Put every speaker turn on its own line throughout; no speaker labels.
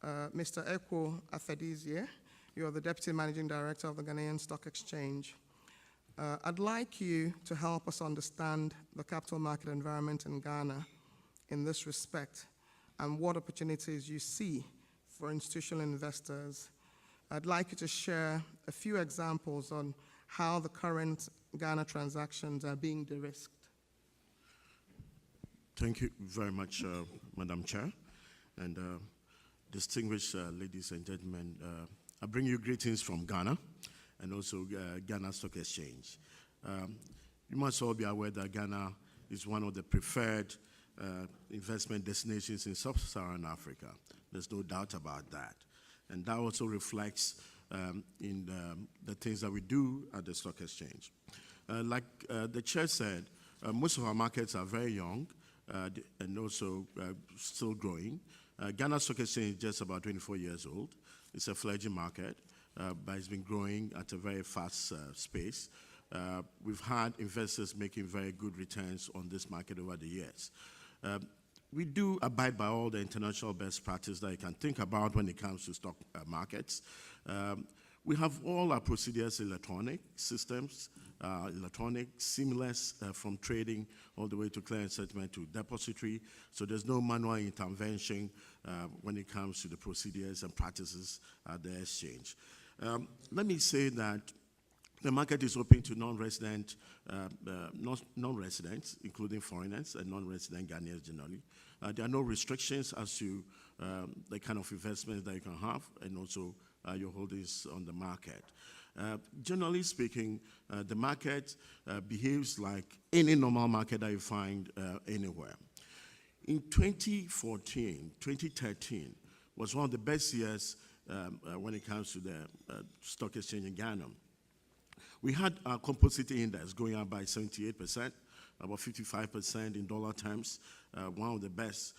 Mr. Ekow Afedzie, you're the Deputy Managing Director of the Ghanaian Stock Exchange. I'd like you to help us understand the capital market environment in Ghana in this respect and what opportunities you see for institutional investors. I'd like you to share a few examples on how the current Ghana transactions are being de-risked.
Thank you very much, Madam Chair, and distinguished ladies and gentlemen. I bring you greetings from Ghana and also Ghana Stock Exchange. You must all be aware that Ghana is one of the preferred investment destinations in sub-Saharan Africa. There's no doubt about that. And that also reflects in the things that we do at the Stock Exchange. Like the chair said, most of our markets are very young and also still growing. Ghana Stock Exchange is just about 24 years old. It's a fledgling market, but it's been growing at a very fast pace. We've had investors making very good returns on this market over the years. We do abide by all the international best practice that you can think about when it comes to stock markets. We have all our procedures electronic systems, electronic, seamless from trading all the way to clearing settlement to depository. So there's no manual intervention when it comes to the procedures and practices at the exchange. Let me say that the market is open to non-residents, including foreigners and non-resident Ghanaians generally. There are no restrictions as to the kind of investments that you can have and also your holdings on the market. Generally speaking, the market behaves like any normal market that you find anywhere. In 2014, 2013 was one of the best years when it comes to the stock exchange in Ghana. We had our composite index going up by 78%, about 55% in dollar terms, one of the best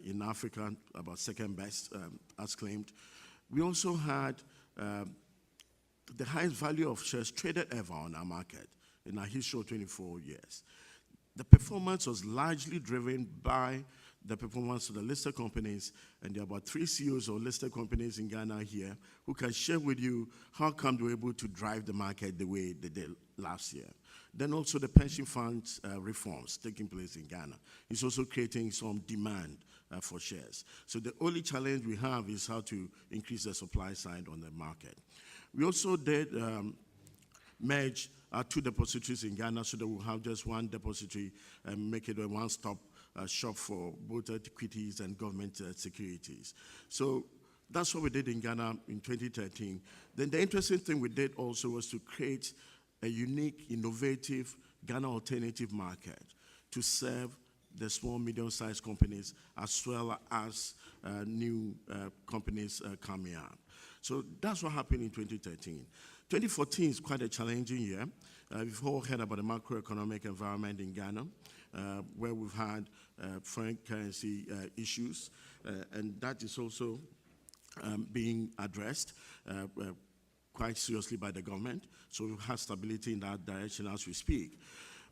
in Africa, about second best as claimed. We also had the highest value of shares traded ever on our market in our history of 24 years. The performance was largely driven by the performance of the listed companies, and there are about 3 CEOs of listed companies in Ghana here who can share with you how come they were able to drive the market the way they did last year. Then also the pension funds reforms taking place in Ghana is also creating some demand for shares. So the only challenge we have is how to increase the supply side on the market. We also did merge our 2 depositories in Ghana so that we'll have just one depository and make it a one-stop shop for both equities and government securities. So that's what we did in Ghana in 2013. Then the interesting thing we did also was to create a unique, innovative Ghana alternative market to serve the small, medium-sized companies as well as new companies coming out. So that's what happened in 2013. 2014 is quite a challenging year. We've all heard about the macroeconomic environment in Ghana, where we've had foreign currency issues, and that is also being addressed quite seriously by the government. So we've had stability in that direction as we speak.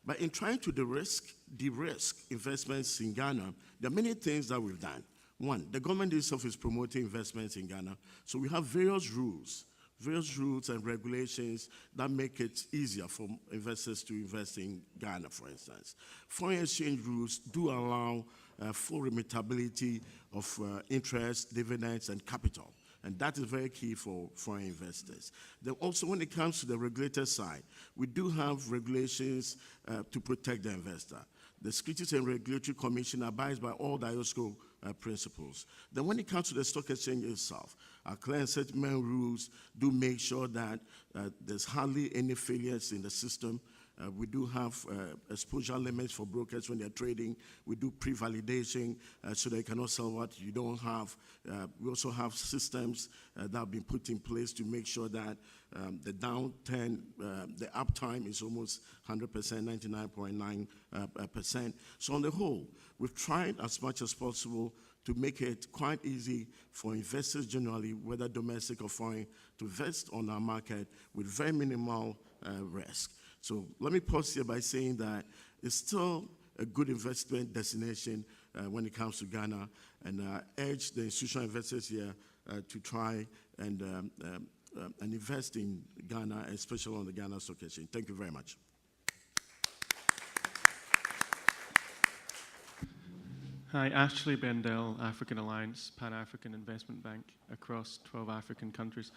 But in trying to de-risk investments in Ghana, there are many things that we've done. One, the government itself is promoting investments in Ghana, so we have various rules and regulations that make it easier for investors to invest in Ghana, for instance. Foreign exchange rules do allow full remittability of interest, dividends, and capital. And that is very key for foreign investors. Then also when it comes to the regulator side, we do have regulations to protect the investor. The Securities and Regulatory Commission abides by all the IOSCO principles. Then when it comes to the stock exchange itself, our clearing settlement rules do make sure that there's hardly any failures in the system. We do have exposure limits for brokers when they're trading. We do pre-validation so they cannot sell what you don't have. We also have systems that have been put in place to make sure that the downturn, the uptime is almost 100%, 99.9%. So on the whole, we've tried as much as possible to make it quite easy for investors generally, whether domestic or foreign, to invest on our market with very minimal risk. So let me pause here by saying that it's still a good investment destination when it comes to Ghana, and I urge the institutional investors here to try and invest in Ghana, especially on the Ghana Stock Exchange. Thank you very much.
Hi, Ashley Bendel, African Alliance, Pan-African Investment Bank across 12 African countries.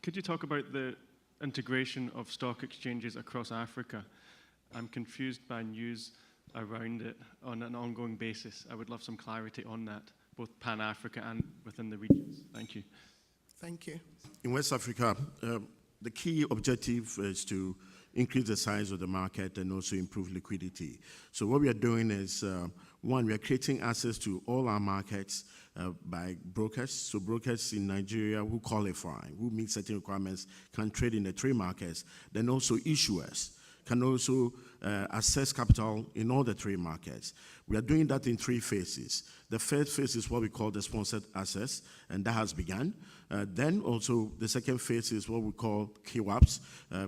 Could you talk about the integration of stock exchanges across Africa? I'm confused by news around it on an ongoing basis. I would love some clarity on that, both Pan-Africa and within the regions. Thank you.
Thank you.
In West Africa, the key objective is to increase the size of the market and also improve liquidity. So what we are doing is, one, we are creating access to all our markets by brokers. So brokers in Nigeria who qualify, who meet certain requirements, can trade in the 3 markets. Then also issuers can also access capital in all the 3 markets. We are doing that in 3 phases. The first phase is what we call the sponsored access, and that has begun. Then also the second phase is what we call QAPs,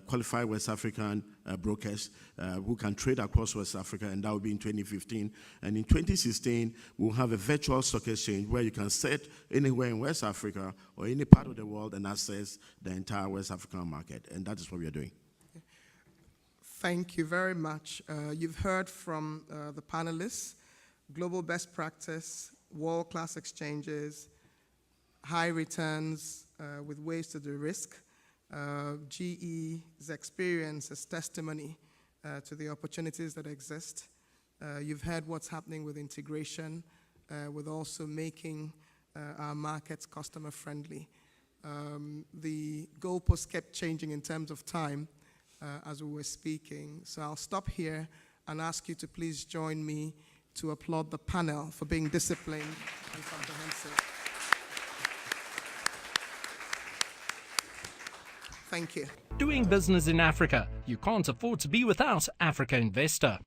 Qualified West African Brokers, who can trade across West Africa, and that will be in 2015. And in 2016, we'll have a virtual stock exchange where you can sit anywhere in West Africa or any part of the world and access the entire West African market, and that is what we are doing.
Thank you very much. You've heard from the panelists, global best practice, world-class exchanges, high returns with ways to de-risk. GE's experience is testimony to the opportunities that exist. You've heard what's happening with integration, with also making our markets customer-friendly. The goalposts kept changing in terms of time as we were speaking. So I'll stop here and ask you to please join me to applaud the panel for being disciplined and comprehensive. Thank you.
Doing business in Africa. You can't afford to be without Africa Investor.